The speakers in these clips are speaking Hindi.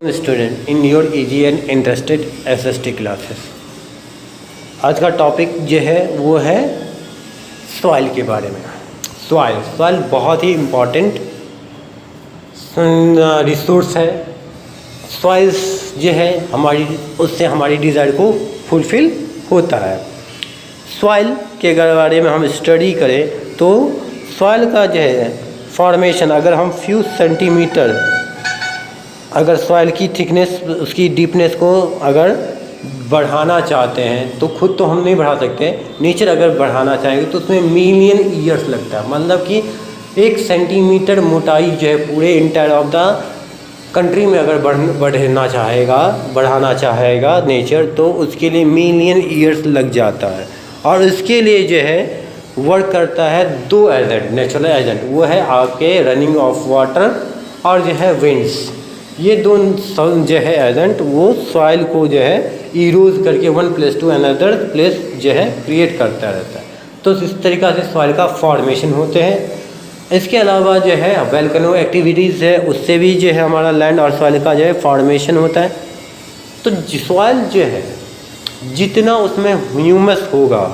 Student in your easy and interested SST classes. आज का टॉपिक जो है वो है सॉइल के बारे में। सॉइल बहुत ही इम्पॉर्टेंट रिसोर्स है। सॉइल्स जो है उससे हमारी डिज़ायर को फुलफ़िल होता है। सॉइल के बारे में हम स्टडी करें तो सॉइल का जो है फॉर्मेशन, अगर हम फ्यू सेंटीमीटर अगर सॉइल की थिकनेस, उसकी डीपनेस को अगर बढ़ाना चाहते हैं तो खुद तो हम नहीं बढ़ा सकते। नेचर अगर बढ़ाना चाहेंगे तो उसमें मिलियन ईयर्स लगता है। मतलब कि 1 सेंटीमीटर मोटाई जो है पूरे इंटायर ऑफ द कंट्री में अगर बढ़ाना चाहेगा नेचर, तो उसके लिए मिलियन ईयर्स लग जाता है। और इसके लिए जो है वर्क करता है 2 एजेंट, नेचुरल एजेंट। वो है आपके रनिंग ऑफ वाटर और जो है विंड्स। ये दोनों जो है एजेंट वो सॉइल को जो है इरोज करके one place to another place जो है क्रिएट करता रहता है। तो इस तरीक़ा से सॉइल का फॉर्मेशन होते हैं। इसके अलावा जो है वोल्केनो एक्टिविटीज़ है, उससे भी जो है हमारा लैंड और सॉइल का जो है फॉर्मेशन होता है। तो सॉइल जो है जितना उसमें ह्यूमस होगा,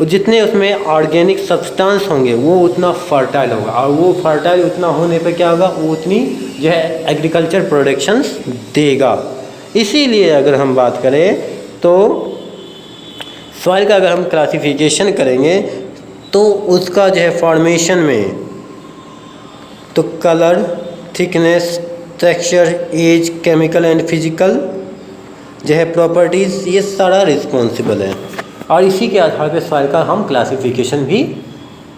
जितने उसमें ऑर्गेनिक सब्सटेंस होंगे वो उतना फर्टाइल होगा। और वो फर्टाइल उतना होने पे क्या होगा, वो उतनी जो है एग्रीकल्चर प्रोडक्शंस देगा। इसीलिए अगर हम बात करें तो सॉइल का अगर हम क्लासिफिकेशन करेंगे तो उसका जो है फॉर्मेशन में तो colour, thickness, texture, age, chemical and physical जो है प्रॉपर्टीज़, ये सारा रिस्पॉन्सिबल है। और इसी के आधार पर सॉइल का हम क्लासिफिकेशन भी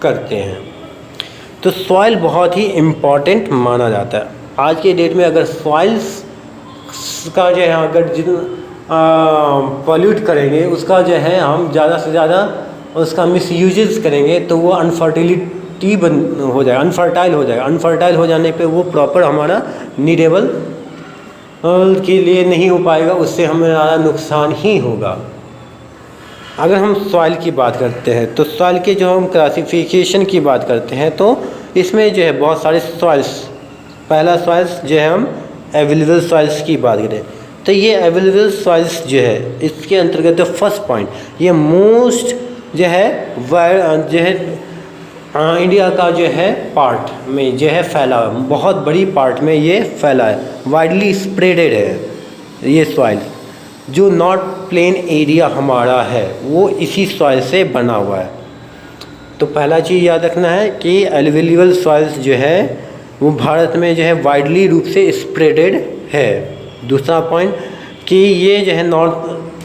करते हैं। तो सॉइल बहुत ही इम्पॉर्टेंट माना जाता है। आज के डेट में अगर सॉइल्स का जो है अगर पॉल्यूट करेंगे, उसका जो है हम ज़्यादा से ज़्यादा उसका मिसयूजेस करेंगे तो वो अनफर्टिलिटी हो जाएगा, अनफर्टाइल हो जाएगा। अनफर्टाइल हो जाने पे वो प्रॉपर हमारा नीडेबल के लिए नहीं हो पाएगा, उससे हमारा नुकसान ही होगा। अगर हम सॉइल की बात करते हैं तो सॉइल के जो हम क्लासिफिकेशन की बात करते हैं तो इसमें जो है बहुत सारे सॉइल्स। पहला सॉइल्स जो है हम अवेलेबल सॉइल्स की बात करें तो ये अवेलेबल सॉइल्स जो है इसके अंतर्गत फर्स्ट पॉइंट, ये मोस्ट जो है इंडिया का जो है पार्ट में जो है फैला है, बहुत बड़ी पार्ट में ये फैला है, वाइडली स्प्रेडेड है। ये सॉइल जो नॉर्थ प्लेन एरिया हमारा है वो इसी सॉइल से बना हुआ है। तो पहला चीज़ याद रखना है कि अवेलेबल सॉइल्स जो है वो भारत में जो है वाइडली रूप से स्प्रेडेड है। दूसरा पॉइंट कि ये जो है नॉर्थ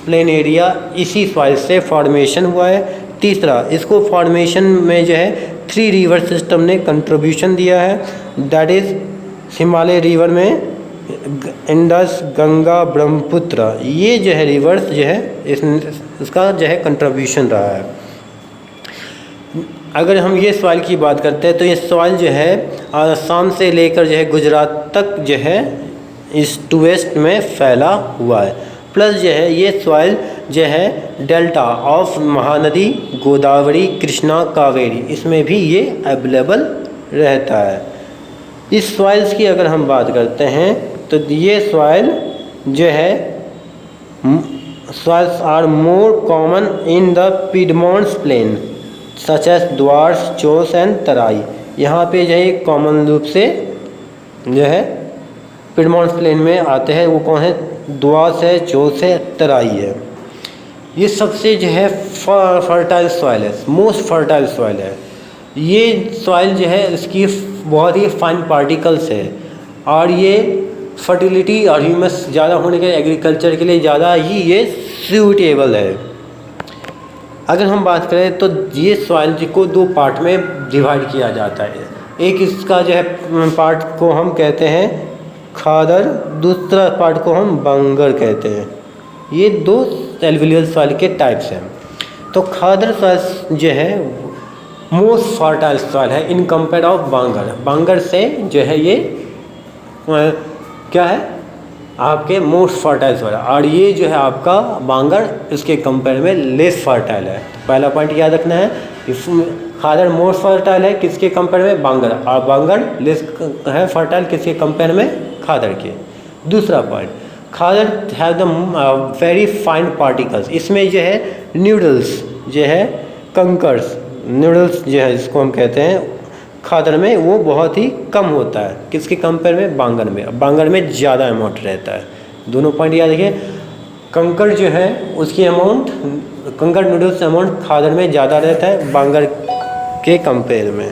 प्लेन एरिया इसी सॉइल से फॉर्मेशन हुआ है। तीसरा, इसको फॉर्मेशन में जो है 3 रिवर सिस्टम ने कंट्रीब्यूशन दिया है, दैट इज़ हिमालय रिवर में इंडस, गंगा, ब्रह्मपुत्र, ये जो है रिवर्स जो है इसका जो है कंट्रीब्यूशन रहा है। अगर हम ये सॉइल की बात करते हैं तो ये सॉइल जो है आसाम से लेकर जो है गुजरात तक जो है ईस्ट टू वेस्ट में फैला हुआ है। प्लस जो है ये सॉइल जो है डेल्टा ऑफ महानदी गोदावरी, कृष्णा, कावेरी, इसमें भी ये अवेलेबल रहता है। इस सॉइल्स की अगर हम बात करते हैं तो ये सॉइल जो है soils are more common in the piedmonts plain such as Duars, Chos and Terai. यहाँ पे जो है कॉमन रूप से जो है पिडमॉन्ट्स प्लेन में आते हैं। वो कौन है? द्वास है, चोस है, तराई है। ये सबसे जो है फर्टाइल सॉइल है, मोस्ट फर्टाइल सॉइल है। ये सॉइल जो है इसकी बहुत ही फाइन पार्टिकल्स है और ये फर्टिलिटी और ह्यूमस ज़्यादा होने के एग्रीकल्चर के लिए ज़्यादा ही ये सूटेबल है। अगर हम बात करें तो ये सॉइल को 2 पार्ट में डिवाइड किया जाता है। एक इसका जो है पार्ट को हम कहते हैं खादर, दूसरा पार्ट को हम बंगर कहते हैं। ये 2 एलुवियल सॉइल के टाइप्स हैं। तो खादर सॉइल जो है मोस्ट फर्टाइल सॉइल है इन कंपेयर ऑफ बांगर। बांगर से जो है ये क्या है आपके मोस्ट फर्टाइल सॉइल, और ये जो है आपका बांगर इसके कंपेयर में लेस फर्टाइल है। तो पहला पॉइंट याद रखना है, खादर मोस्ट फर्टाइल है किसके कंपेयर में? बांगर, और बांगर लेस है फर्टाइल किसके कंपेयर में? खादर के। दूसरा point, khadar have the very fine particles, इसमें जो है न्यूडल्स जो है कंकर्स, न्यूडल्स जो है जिसको हम कहते हैं खादर में, वो बहुत ही कम होता है। किसके कंपेयर में? बांगर में। बांगर में ज़्यादा अमाउंट रहता है। दोनों पॉइंट याद रखिए। कंकर जो है उसकी अमाउंट, कंकर नूडल्स अमाउंट खादर में ज़्यादा रहता है बांगर के कंपेयर में।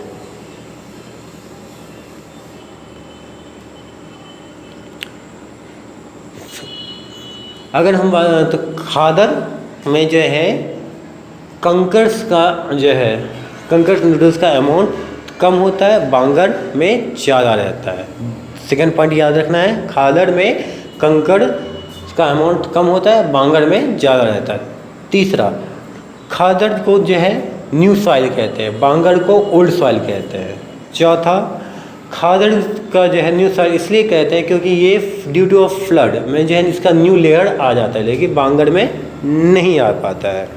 अगर हम तो खादर में जो है कंकर्स का जो है कंकर्स नूडल्स का अमाउंट कम होता है, बांगर में ज़्यादा रहता है। सेकंड पॉइंट याद रखना है, खादर में कंकड़ का अमाउंट कम होता है, बांगर में ज़्यादा रहता है। तीसरा, खादर को जो है न्यू सॉइल कहते हैं, बांगर को ओल्ड सॉइल कहते हैं। चौथा, खादर का जो है न्यू सॉइल इसलिए कहते हैं क्योंकि ये ड्यू टू ऑफ फ्लड में जो है इसका न्यू लेयर आ जाता है, लेकिन बांगर में नहीं आ पाता है।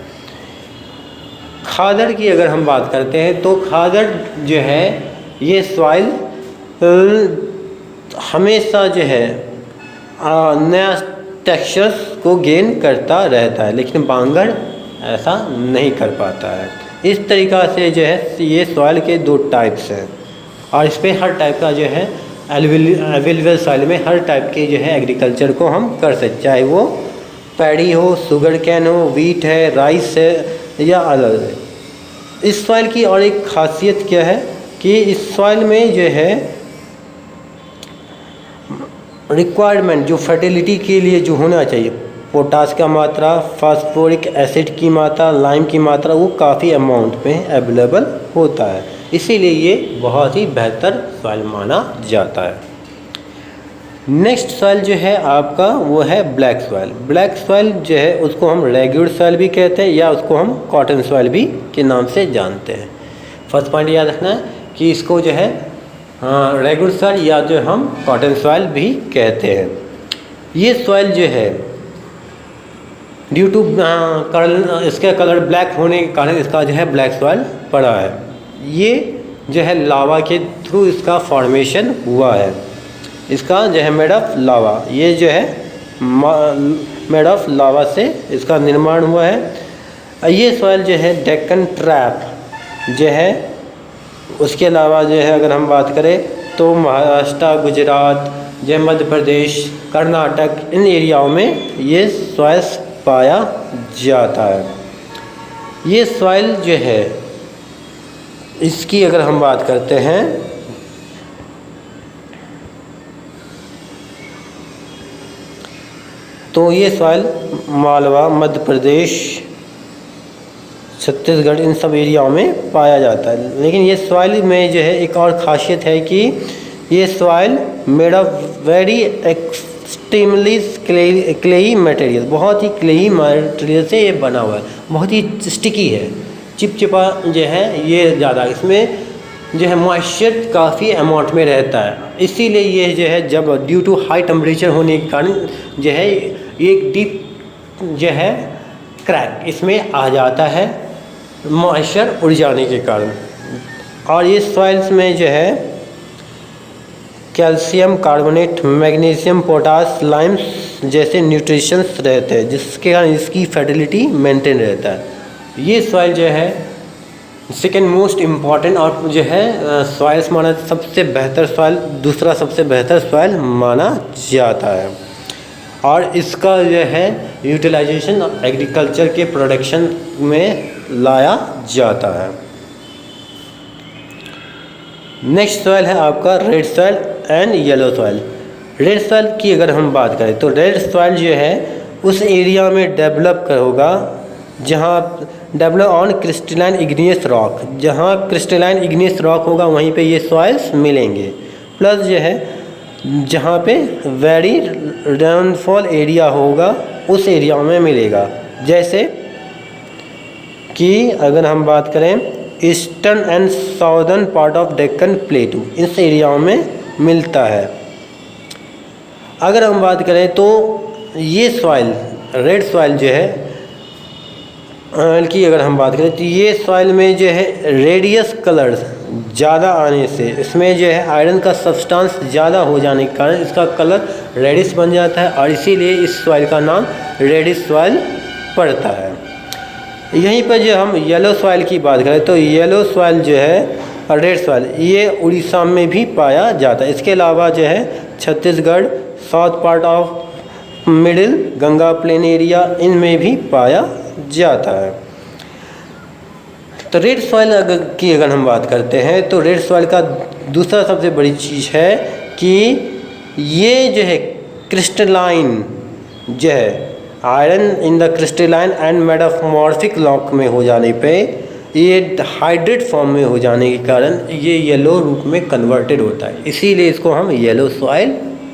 खादर की अगर हम बात करते हैं तो खादर जो है ये सॉइल हमेशा जो है नया टेक्सचर्स को गेन करता रहता है, लेकिन बांगर ऐसा नहीं कर पाता है। इस तरीक़ा से जो है ये सॉइल के दो टाइप्स हैं, और इस पर हर टाइप का जो है अवेलेबल सॉइल में हर टाइप के जो है एग्रीकल्चर को हम कर सकते, चाहे वो पैडी हो, शुगर कैन हो, वीट है, राइस है या अलग है। इस सॉइल की और एक खासियत क्या है कि इस सॉइल में जो है रिक्वायरमेंट जो फर्टिलिटी के लिए जो होना चाहिए, पोटास का मात्रा, फास्फोरिक एसिड की मात्रा, लाइम की मात्रा, वो काफ़ी अमाउंट में अवेलेबल होता है, इसीलिए ये बहुत ही बेहतर सॉइल माना जाता है। नेक्स्ट सॉइल जो है आपका वो है ब्लैक सॉइल। ब्लैक सॉइल जो है उसको हम रेगुलर सॉइल भी कहते हैं या उसको हम कॉटन सॉइल भी के नाम से जानते हैं। फर्स्ट पॉइंट याद रखना है कि इसको जो है रेगुलर सॉइल या जो हम कॉटन सॉइल भी कहते हैं। ये सॉइल जो है ड्यू टू इसका कलर ब्लैक होने के कारण इसका जो है ब्लैक सॉइल पड़ा है। ये जो है लावा के थ्रू इसका फॉर्मेशन हुआ है, इसका जो है मेड ऑफ लावा, ये जो है मेड ऑफ लावा से इसका निर्माण हुआ है। ये सॉइल जो है डेक्कन ट्रैप जो है, उसके अलावा जो है अगर हम बात करें तो महाराष्ट्र, गुजरात, जो मध्य प्रदेश, कर्नाटक, इन एरियाओं में ये सॉइल पाया जाता है। ये सॉइल जो है इसकी अगर हम बात करते हैं तो ये सॉइल मालवा, मध्य प्रदेश, छत्तीसगढ़, इन सब एरियाओं में पाया जाता है। लेकिन ये सॉइल में जो है एक और ख़ासियत है कि ये soil made of very extremely clayey material, बहुत ही क्लेई मटेरियल से ये बना हुआ है, बहुत ही स्टिकी है, चिपचिपा जो है ये ज़्यादा, इसमें जो है मॉइस्चर काफ़ी अमाउंट में रहता है, इसीलिए ये जो है जब ड्यू टू हाई टेम्परेचर होने के कारण जो है एक डीप जो है क्रैक इसमें आ जाता है मॉइस्चर उड़ जाने के कारण। और ये सॉइल्स में जो है calcium carbonate, magnesium, potash, lime जैसे न्यूट्रिशंस रहते हैं, जिसके कारण इसकी फर्टिलिटी मेंटेन रहता है। ये सॉइल जो है सेकेंड मोस्ट इम्पॉर्टेंट और जो है सॉइल्स माना सबसे बेहतर सॉइल, दूसरा सबसे बेहतर सॉइल माना जाता है, और इसका जो है यूटिलाइजेशन एग्रीकल्चर के प्रोडक्शन में लाया जाता है। नेक्स्ट सॉइल है आपका red soil and yellow soil. Red soil की अगर हम बात करें तो रेड सॉइल जो है उस एरिया में डेवलप होगा जहाँ develop on crystalline igneous rock, जहाँ क्रिस्टलाइन इग्नियस रॉक होगा वहीं पे ये सॉइल्स मिलेंगे। प्लस जो है जहाँ पे वेरी रेनफॉल एरिया होगा उस एरिया में मिलेगा, जैसे कि अगर हम बात करें eastern and southern part of Deccan प्लेटू, इस एरियाओं में मिलता है। अगर हम बात करें तो ये सॉइल रेड सॉइल जो है की अगर हम बात करें तो ये सॉइल में जो है रेडियस कलर्स ज़्यादा आने से, इसमें जो है आयरन का सब्सटेंस ज़्यादा हो जाने के कारण इसका कलर रेडिश बन जाता है और इसीलिए इस सॉइल का नाम रेडिश सॉइल पड़ता है। यहीं पर जो हम येलो सॉइल की बात करें तो येलो सॉइल जो है और रेड सॉइल ये उड़ीसा में भी पाया जाता है। इसके अलावा जो है Chhattisgarh, south part of middle Ganga plain area, इनमें भी पाया जाता है। तो रेड सॉइल की अगर हम बात करते हैं तो रेड सॉइल का दूसरा सबसे बड़ी चीज़ है कि ये जो है क्रिस्टलाइन जो है iron in the crystalline and metamorphic rock में हो जाने पे ये हाइड्रेट फॉर्म में हो जाने के कारण ये येलो रूप में कन्वर्टेड होता है, इसीलिए इसको हम येलो सॉइल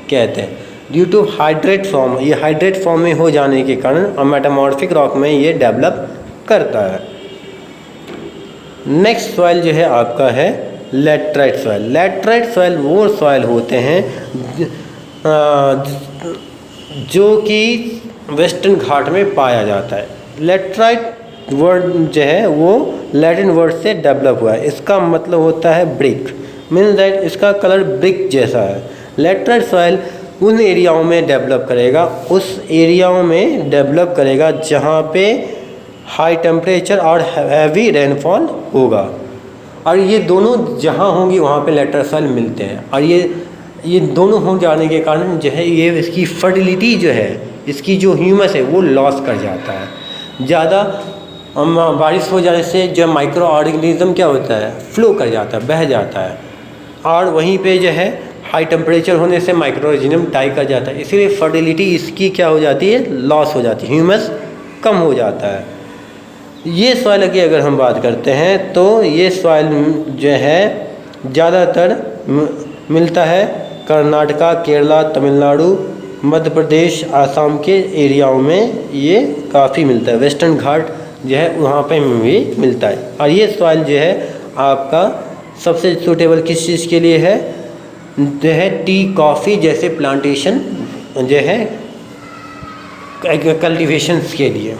कहते हैं। ड्यू टू हाइड्रेट फॉर्म, ये हाइड्रेट फॉर्म में हो जाने के कारण और मेटामॉर्फिक रॉक में ये डेवलप करता है। नेक्स्ट सॉइल जो है आपका है लैटराइट सॉइल। लैटराइट सॉइल वो सॉइल होते हैं जो कि वेस्टर्न घाट में पाया जाता है। लैटराइट वर्ड जो है वो लैटिन वर्ड से डेवलप हुआ है, इसका मतलब होता है ब्रिक, मीन्स दैट इसका कलर ब्रिक जैसा है। लैटराइट सॉइल उन एरियाओं में डेवलप करेगा, उस एरियाओं में डेवलप करेगा जहाँ पे हाई टेम्परेचर और हैवी रेनफॉल होगा, और ये दोनों जहाँ होंगी वहाँ पे लैटराइट सॉइल मिलते हैं। और ये दोनों हो जाने के कारण जो है ये इसकी फर्टिलिटी जो है, इसकी जो ह्यूमस है वो लॉस कर जाता है। ज़्यादा बारिश हो जाने से जो माइक्रो ऑर्गेनिज्म क्या होता है, फ्लो कर जाता है, बह जाता है, और वहीं पे जो है हाई टेम्परेचर होने से माइक्रो ऑर्गेनिज्म डाई कर जाता है, इसीलिए फर्टिलिटी इसकी क्या हो जाती है, लॉस हो जाती है, ह्यूमस कम हो जाता है। ये सॉइल की अगर हम बात करते हैं तो ये सॉइल जो है ज़्यादातर मिलता है कर्नाटका, केरला, तमिलनाडु, मध्य प्रदेश, आसाम के एरियाओं में ये काफ़ी मिलता है। वेस्टर्न घाट जो है वहाँ पे भी मिलता है। और ये सॉइल जो है आपका सबसे सूटेबल किस चीज़ के लिए है, जो है टी, कॉफ़ी जैसे प्लांटेशन जो है कल्टीवेशंस के लिए।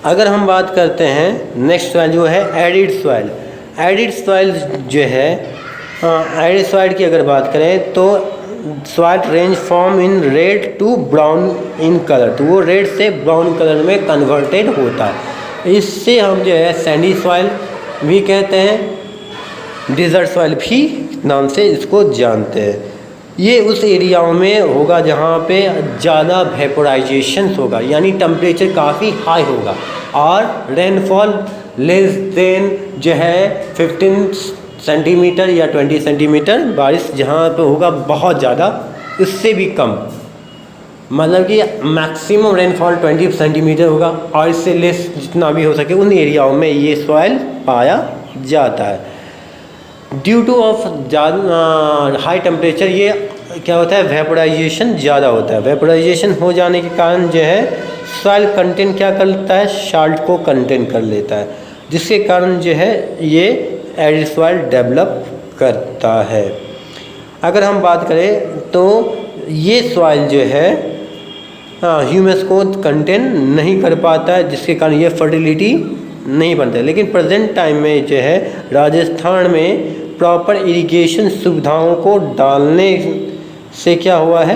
अगर हम बात करते हैं नेक्स्ट सॉइल जो है एरिड सॉइल। एरिड सॉइल जो है एरिड सॉइल की अगर बात करें तो soil range form in red to brown in colour, तो वो रेड से ब्राउन कलर में कन्वर्टेड होता है। इससे हम जो है सैंडी सॉइल भी कहते हैं, डिज़र्ट सॉइल भी नाम से इसको जानते हैं। ये उस एरियाओं में होगा जहाँ पे ज़्यादा वेपोराइजेशन होगा, यानी टेम्परेचर काफ़ी हाई होगा और रेनफॉल लेस देन जो है 15 सेंटीमीटर या 20 सेंटीमीटर बारिश जहाँ पे होगा बहुत ज़्यादा, इससे भी कम, मतलब कि मैक्सिमम रेनफॉल 20 सेंटीमीटर होगा और इससे लेस जितना भी हो सके उन एरियाओं में ये सॉइल पाया जाता है। ड्यू टू ऑफ ज़्यादा हाई टेम्परेचर ये क्या होता है, वेपोराइजेशन ज़्यादा होता है। वेपोराइजेशन हो जाने के कारण जो है सॉइल कंटेंट क्या कर लेता है, साल्ट को कंटेंट कर लेता है, जिसके कारण जो है ये एरिड सॉइल डेवलप करता है। अगर हम बात करें तो ये सॉइल जो है ह्यूमस को कंटेन नहीं कर पाता है, जिसके कारण ये फर्टिलिटी नहीं बनता है। लेकिन प्रेजेंट टाइम में जो है राजस्थान में प्रॉपर इरिगेशन सुविधाओं को डालने से क्या हुआ है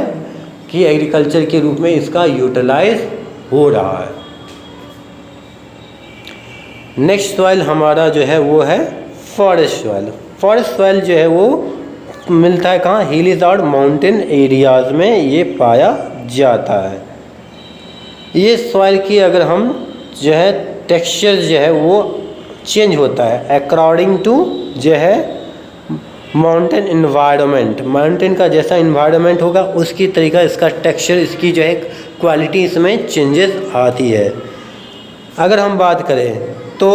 कि एग्रीकल्चर के रूप में इसका यूटिलाइज हो रहा है। नेक्स्ट सॉइल हमारा जो है वो है फॉरेस्ट सॉइल। फॉरेस्ट सॉइल जो है वो मिलता है कहाँ, हिलीज और माउंटेन एरियाज़ में ये पाया जाता है। ये सॉइल की अगर हम जो है टेक्सचर जो है वो चेंज होता है अकॉर्डिंग टू जो है माउंटेन इन्वायरमेंट। माउंटेन का जैसा इन्वायरमेंट होगा उसकी तरीका इसका टेक्सचर, इसकी जो है क्वालिटी इसमें चेंजेस आती है। अगर हम बात करें तो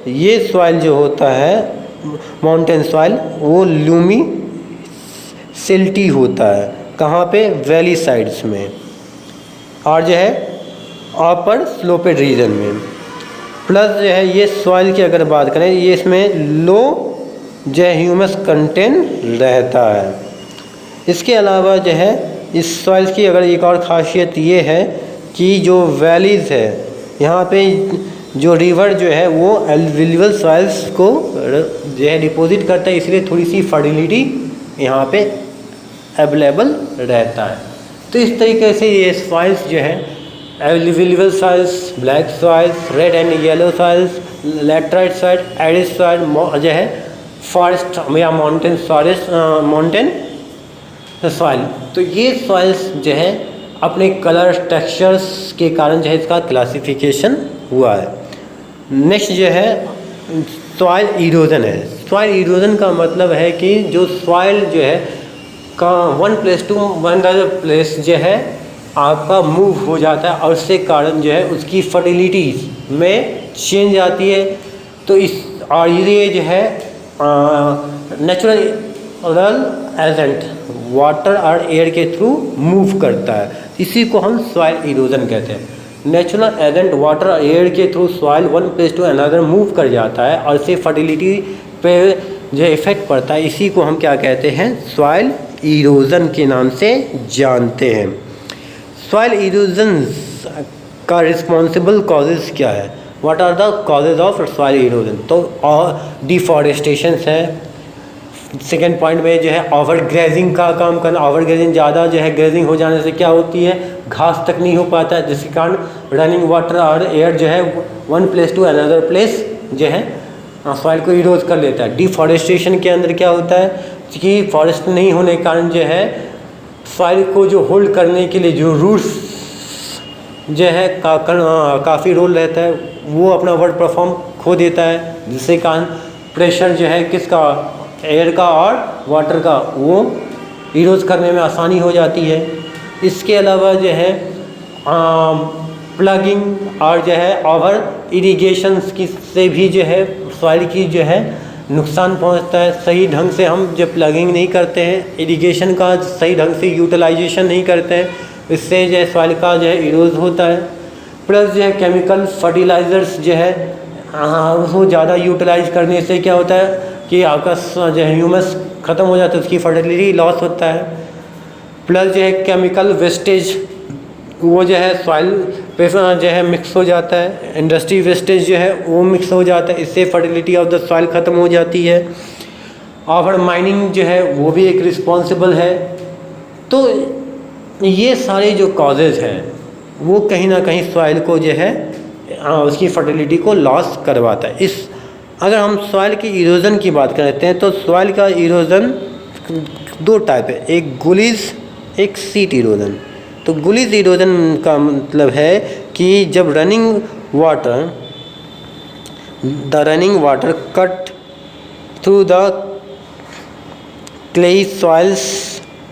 ये सॉइल जो होता है माउंटेन सॉइल वो लूमी सिल्टी होता है, कहाँ पे, वैली साइड्स में, और जो है अपर स्लोपेड रीजन में। प्लस जो है ये सॉइल की अगर बात करें ये इसमें लो जो है ह्यूमस कंटेंट रहता है। इसके अलावा जो है इस सॉइल की अगर एक और ख़ासियत ये है कि जो वैलीज़ है यहाँ पे जो रिवर जो है वो एल्यूवियल सॉइल्स को जो है डिपॉजिट करता है, इसलिए थोड़ी सी फर्टिलिटी यहाँ पे अवेलेबल रहता है। तो इस तरीके से ये सॉइल्स जो है alluvial soils, black soils, red and yellow soils, laterite soil, arid soil जो है फॉरेस्ट या माउंटेन फॉरेस्ट माउंटेन सॉइल। तो ये सॉइल्स जो है अपने कलर टेक्सचर्स के कारण जो है इसका क्लासिफिकेशन हुआ है। नेक्स्ट जो है सॉइल इरोजन है। सॉइल इरोजन का मतलब है कि जो सॉइल जो है का one place to one other place जो है आपका मूव हो जाता है और उसके कारण जो है उसकी फर्टिलिटी में चेंज आती है। तो इस और ये जो है नेचुरल एजेंट वाटर और एयर के थ्रू मूव करता है, इसी को हम सॉइल इरोजन कहते हैं। नेचुरल एजेंट वाटर और एयर के through soil one place to another move कर जाता है और इससे फर्टिलिटी पे जो इफेक्ट पड़ता है, इसी को हम क्या कहते हैं, सॉइल इरोजन के नाम से जानते हैं। सॉइल इरोजन का रिस्पॉन्सिबल कॉजेज़ क्या है? What are the causes of soil erosion? तो डिफॉरेस्टेशन है। सेकेंड पॉइंट में जो है ओवर ग्रेजिंग का काम करना। ओवर ग्रेजिंग ज़्यादा जो है ग्रेजिंग हो जाने से क्या होती है, घास तक नहीं हो पाता है, जिसके कारण रनिंग वाटर और एयर जो है one place to another place जो है सॉइल को इरोज कर लेता है। डिफॉरेस्टेशन के अंदर क्या होता है कि फॉरेस्ट नहीं होने के कारण जो है सॉइल को जो होल्ड करने के लिए जो रूट्स जो है काफ़ी रोल रहता है, वो अपना वर्क परफॉर्म खो देता है, जिससे कारण प्रेशर जो है किसका, एयर का और वाटर का, वो इरोज करने में आसानी हो जाती है। इसके अलावा जो है प्लगिंग और जो है ओवर इरिगेशन की से भी जो है सॉइल की जो है नुकसान पहुंचता है। सही ढंग से हम जब प्लगिंग नहीं करते हैं, इरिगेशन का सही ढंग से यूटिलाइजेशन नहीं करते हैं, इससे जो है सॉइल का जो है इरोज होता है। प्लस जो है केमिकल फर्टिलाइज़र्स जो है उसको ज़्यादा यूटिलाइज करने से क्या होता है कि आपका जो है ह्यूमस ख़त्म हो जाता है, उसकी फर्टिलिटी लॉस होता है। प्लस जो है केमिकल वेस्टेज वो जो है सॉइल पे जो है मिक्स हो जाता है, इंडस्ट्री वेस्टेज जो है वो मिक्स हो जाता है, इससे फर्टिलिटी ऑफ द सॉइल ख़त्म हो जाती है। ओवर माइनिंग जो है वो भी एक रिस्पॉन्सिबल है। तो ये सारे जो कॉजेज़ हैं वो कहीं ना कहीं सॉइल को जो है उसकी फर्टिलिटी को लॉस करवाता है। इस अगर हम सॉइल की इरोजन की बात करते हैं तो सॉइल का इरोजन दो टाइप है, एक गुलीज, एक सीट इरोजन। तो गुलीज इरोजन का मतलब है कि जब running water cut through the clayey soils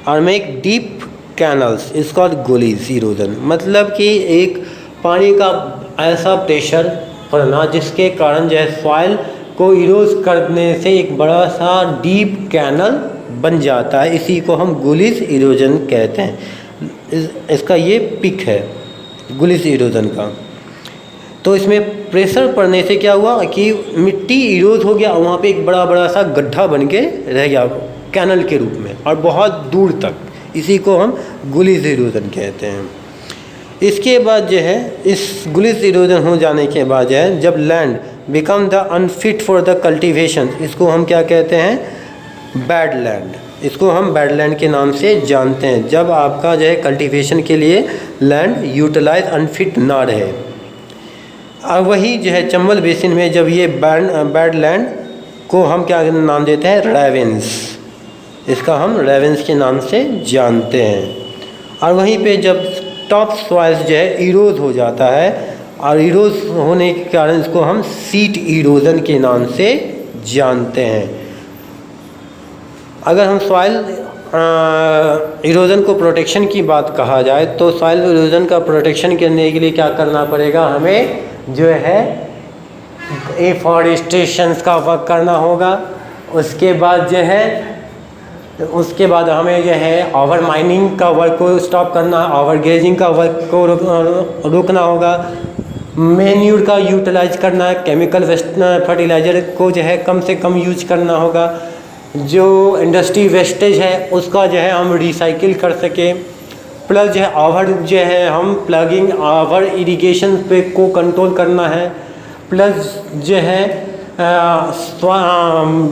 और make deep canals, is called gullies erosion. मतलब कि एक पानी का ऐसा प्रेशर पड़ना जिसके कारण जो है सॉइल को इरोज करने से एक बड़ा सा डीप कैनल बन जाता है, इसी को हम गुलीज इरोजन कहते हैं। इसका ये पिक है गुलीज इरोजन का। तो इसमें प्रेशर पड़ने से क्या हुआ कि मिट्टी इरोज हो गया, वहाँ पे एक बड़ा बड़ा सा गड्ढा बन के रह गया कैनल के रूप में और बहुत दूर तक, इसी को हम गुलीज इरोजन कहते हैं। इसके बाद जो है इस गुलीज इरोजन हो जाने के बाद जो है जब land become the unfit for the cultivation, इसको हम क्या कहते हैं, बैड लैंड। इसको हम बैड लैंड के नाम से जानते हैं, जब आपका जो है कल्टीवेशन के लिए लैंड यूटिलाइज अनफिट ना रहे। और वही जो है चंबल बेसिन में जब ये बैड लैंड को हम क्या नाम देते हैं, रेवेंस। इसका हम रेवेंस के नाम से जानते हैं। और वहीं पे जब टॉप सॉइल्स जो है इरोज हो जाता है और इरोज होने के कारण इसको हम सीट इरोजन के नाम से जानते हैं। अगर हम सॉइल इरोजन को प्रोटेक्शन की बात कहा जाए तो सॉइल इरोजन का प्रोटेक्शन करने के लिए क्या करना पड़ेगा, हमें जो है एफॉरेस्टेशन का वर्क करना होगा। उसके बाद हमें जो है ओवर माइनिंग का वर्क को स्टॉप करना, ओवर ग्रेजिंग का वर्क को रोकना होगा, मैन्यूर का यूटिलाइज करना है, केमिकल वेस्ट फर्टिलाइज़र को जो है कम से कम यूज करना होगा, जो इंडस्ट्री वेस्टेज है उसका जो है हम रिसाइकिल कर सकें। प्लस जो है हम प्लगिंग ओवर इरिगेशन पे को कंट्रोल करना है। प्लस जो है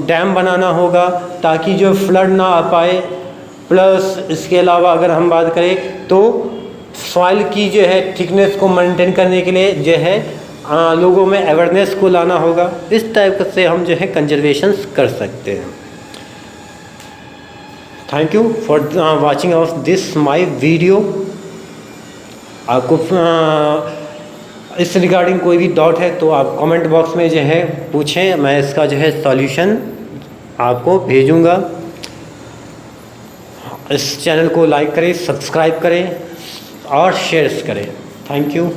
डैम बनाना होगा ताकि जो फ्लड ना आ पाए। प्लस इसके अलावा अगर हम बात करें तो सॉइल की जो है थिकनेस को मेंटेन करने के लिए जो है लोगों में अवेयरनेस को लाना होगा। इस टाइप से हम जो है कंजर्वेशन कर सकते हैं। Thank you for watching of this my video. आपको इस रिगार्डिंग कोई भी डाउट है तो आप कमेंट बॉक्स में जो है पूछें, मैं इसका जो है सॉल्यूशन आपको भेजूंगा। इस चैनल को लाइक करें, सब्सक्राइब करें और शेयर करें। Thank you.